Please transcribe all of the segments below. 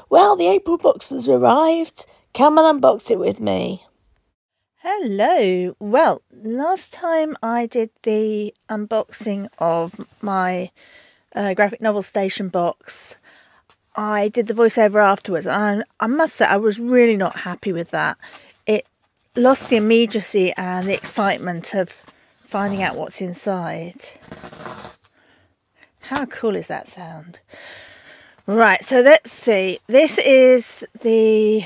Well, the April box has arrived. Come and unbox it with me. Hello. Well, last time I did the unboxing of my graphic novel station box, I did the voiceover afterwards, and I must say I was really not happy with that. It lost the immediacy and the excitement of finding out what's inside. How cool is that sound? Right, so let's see. This is the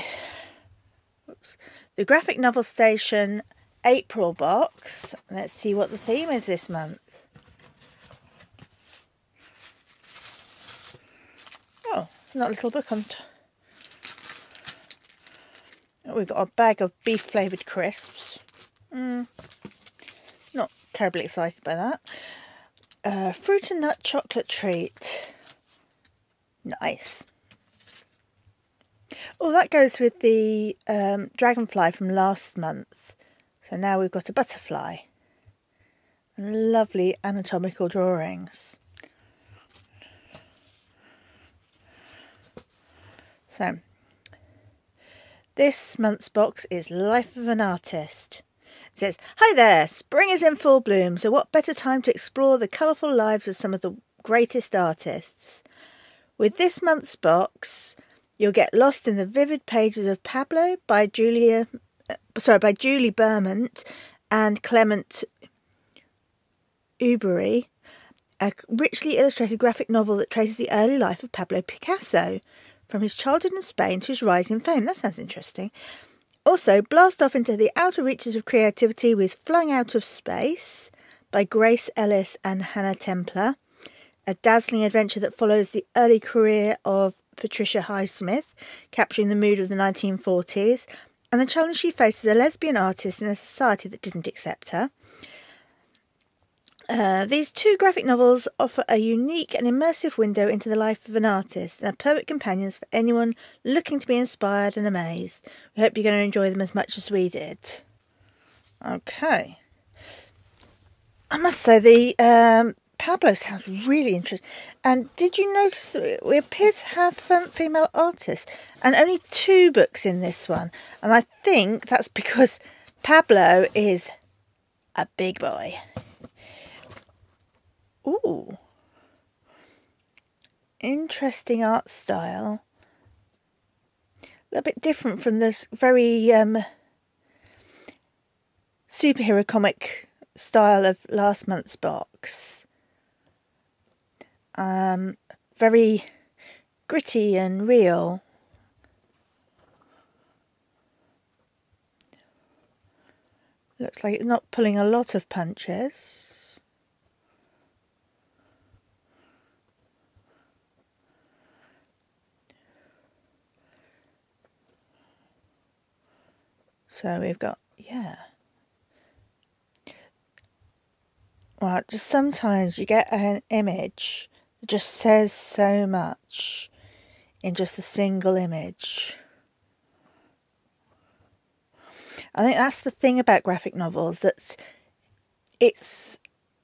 Graphic Novel Station April box. Let's see what the theme is this month. Oh, not a little book on. We've got a bag of beef flavoured crisps. Not terribly excited by that. Fruit and nut chocolate treat. Nice. Oh, that goes with the dragonfly from last month. So now we've got a butterfly. And lovely anatomical drawings. So, this month's box is Life of an Artist. It says, "Hi there, spring is in full bloom, so what better time to explore the colourful lives of some of the greatest artists? With this month's box, you'll get lost in the vivid pages of Pablo by Julie Bermant and Clement Ubery, a richly illustrated graphic novel that traces the early life of Pablo Picasso, from his childhood in Spain to his rise in fame." That sounds interesting. Also, blast off into the outer reaches of creativity with Flying Out of Space by Grace Ellis and Hannah Templer, a dazzling adventure that follows the early career of Patricia Highsmith, capturing the mood of the 1940s, and the challenge she faced as a lesbian artist in a society that didn't accept her. These two graphic novels offer a unique and immersive window into the life of an artist and are perfect companions for anyone looking to be inspired and amazed. We hope you're going to enjoy them as much as we did. Okay. I must say the Pablo sounds really interesting. And did you notice that we appear to have female artists and only 2 books in this one? And I think that's because Pablo is a big boy. Ooh. Interesting art style. A little bit different from this very superhero comic style of last month's box. Very gritty and real. Looks like it's not pulling a lot of punches. So we've got, well, just sometimes you get an image that just says so much in just a single image. I think that's the thing about graphic novels, that it's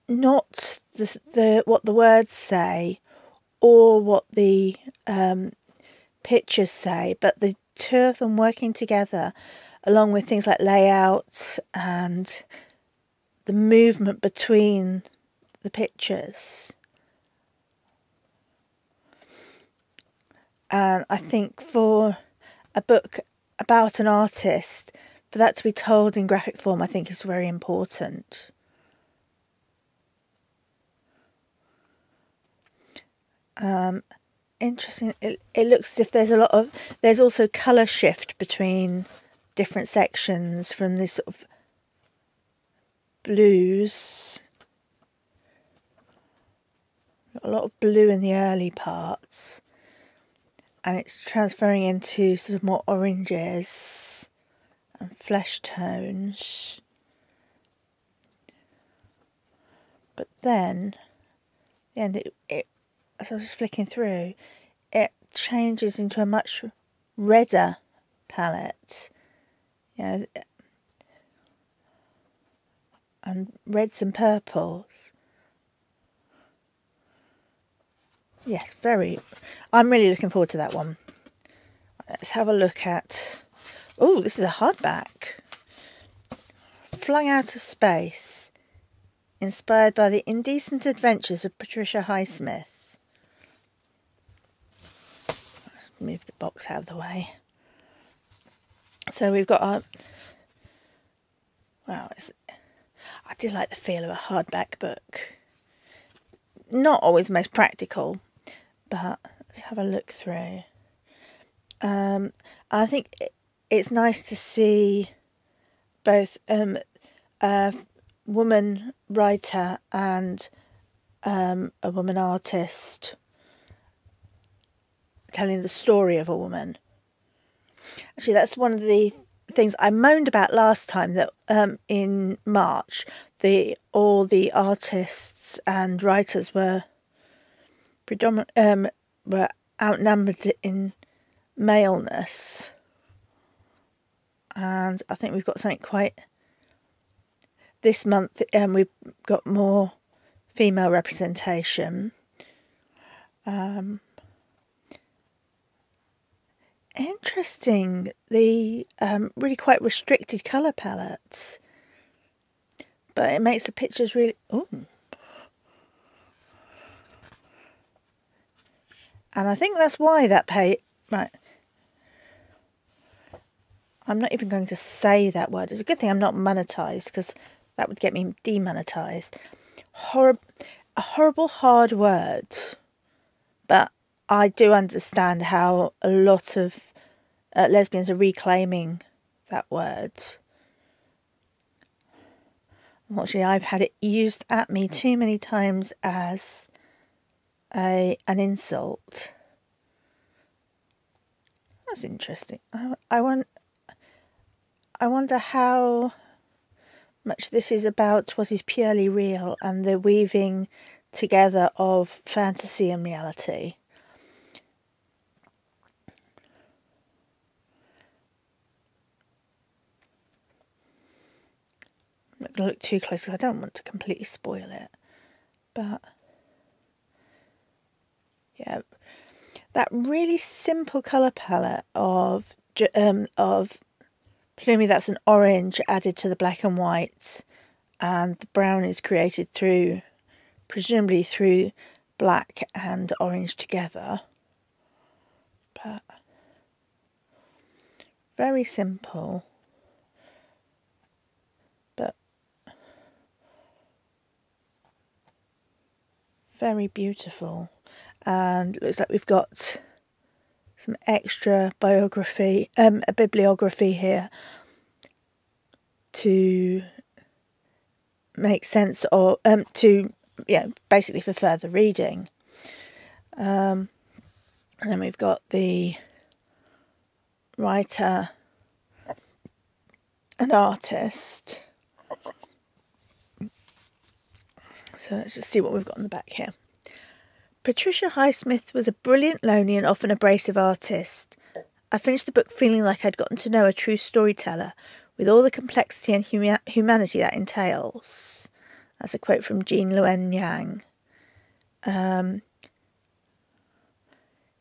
not what the words say or what the pictures say, but the two of them working together, along with things like layout and the movement between the pictures. And I think for a book about an artist, for that to be told in graphic form, I think is very important. Interesting. It looks as if there's also colour shift between different sections from this sort of blues. Got a lot of blue in the early parts, and it's transferring into sort of more oranges and flesh tones. But then, at the end, as I was flicking through, it changes into a much redder palette. And reds and purples. Yes, I'm really looking forward to that one. Let's have a look at... Oh, this is a hardback. Flung Out of Space. Inspired by the indecent adventures of Patricia Highsmith. Let's move the box out of the way. So we've got our... Wow, I do like the feel of a hardback book. Not always the most practical, but let's have a look through. I think it's nice to see both a woman writer and a woman artist telling the story of a woman. Actually, that's one of the things I moaned about last time, that in March all the artists and writers were were outnumbered in maleness, and I think we've got something quite... This month we've got more female representation. Interesting, the really quite restricted colour palettes, but it makes the pictures really... Ooh. And I think that's why that right. I'm not even going to say that word. It's a good thing I'm not monetised, because that would get me demonetised. A horrible hard word. But I do understand how a lot of lesbians are reclaiming that word. Unfortunately, I've had it used at me too many times as an insult. That's interesting. I wonder how much this is about what is purely real and the weaving together of fantasy and reality. I'm not going to look too close because I don't want to completely spoil it. But yeah, that really simple colour palette of Plumie, that's an orange added to the black and white, and the brown is created through, presumably through black and orange together. But very simple, but very beautiful. And it looks like we've got some extra biography, a bibliography here to make sense of, basically for further reading. And then we've got the writer and artist. So let's just see what we've got on the back here. Patricia Highsmith was a brilliant, lonely and often abrasive artist. I finished the book feeling like I'd gotten to know a true storyteller, with all the complexity and humanity that entails. That's a quote from Jean Luen Yang.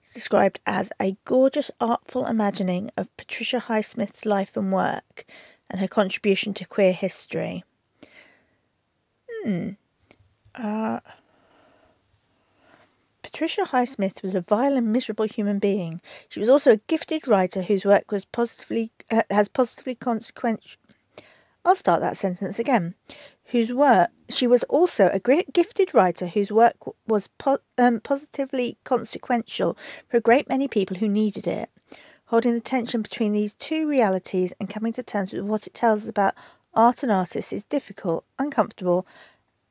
It's described as a gorgeous, artful imagining of Patricia Highsmith's life and work, and her contribution to queer history. Patricia Highsmith was a vile and miserable human being. She was also a gifted writer whose work was positively consequential. I'll start that sentence again. She was also a great gifted writer whose work was positively consequential for a great many people who needed it. Holding the tension between these two realities and coming to terms with what it tells us about art and artists is difficult, uncomfortable,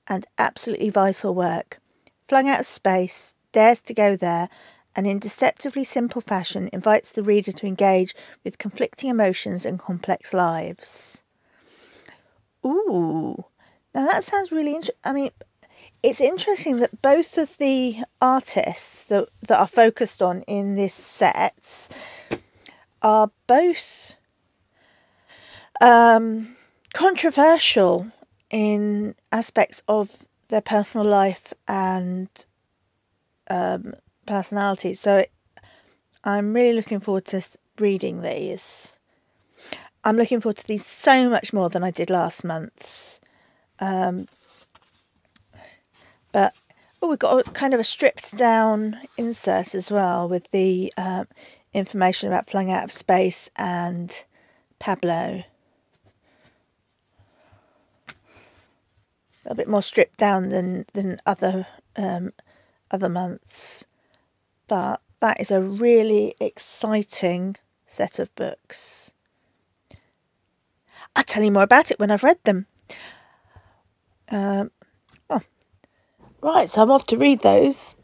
and absolutely vital work. Flung Out of Space dares to go there, and in deceptively simple fashion invites the reader to engage with conflicting emotions and complex lives. Ooh, now that sounds really interesting. I mean, it's interesting that both of the artists that are focused on in this set are both controversial in aspects of their personal life and personality. So I'm really looking forward to reading these. I'm looking forward to these so much more than I did last month's. But we've got kind of a stripped down insert as well with the information about Flung Out of Space and Pablo. A bit more stripped down than other months, but that is a really exciting set of books. I'll tell you more about it when I've read them. Right, so I'm off to read those.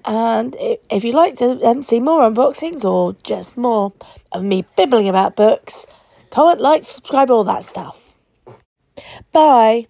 And if you'd like to see more unboxings or just more of me bibbling about books, comment, like, subscribe, all that stuff. Bye.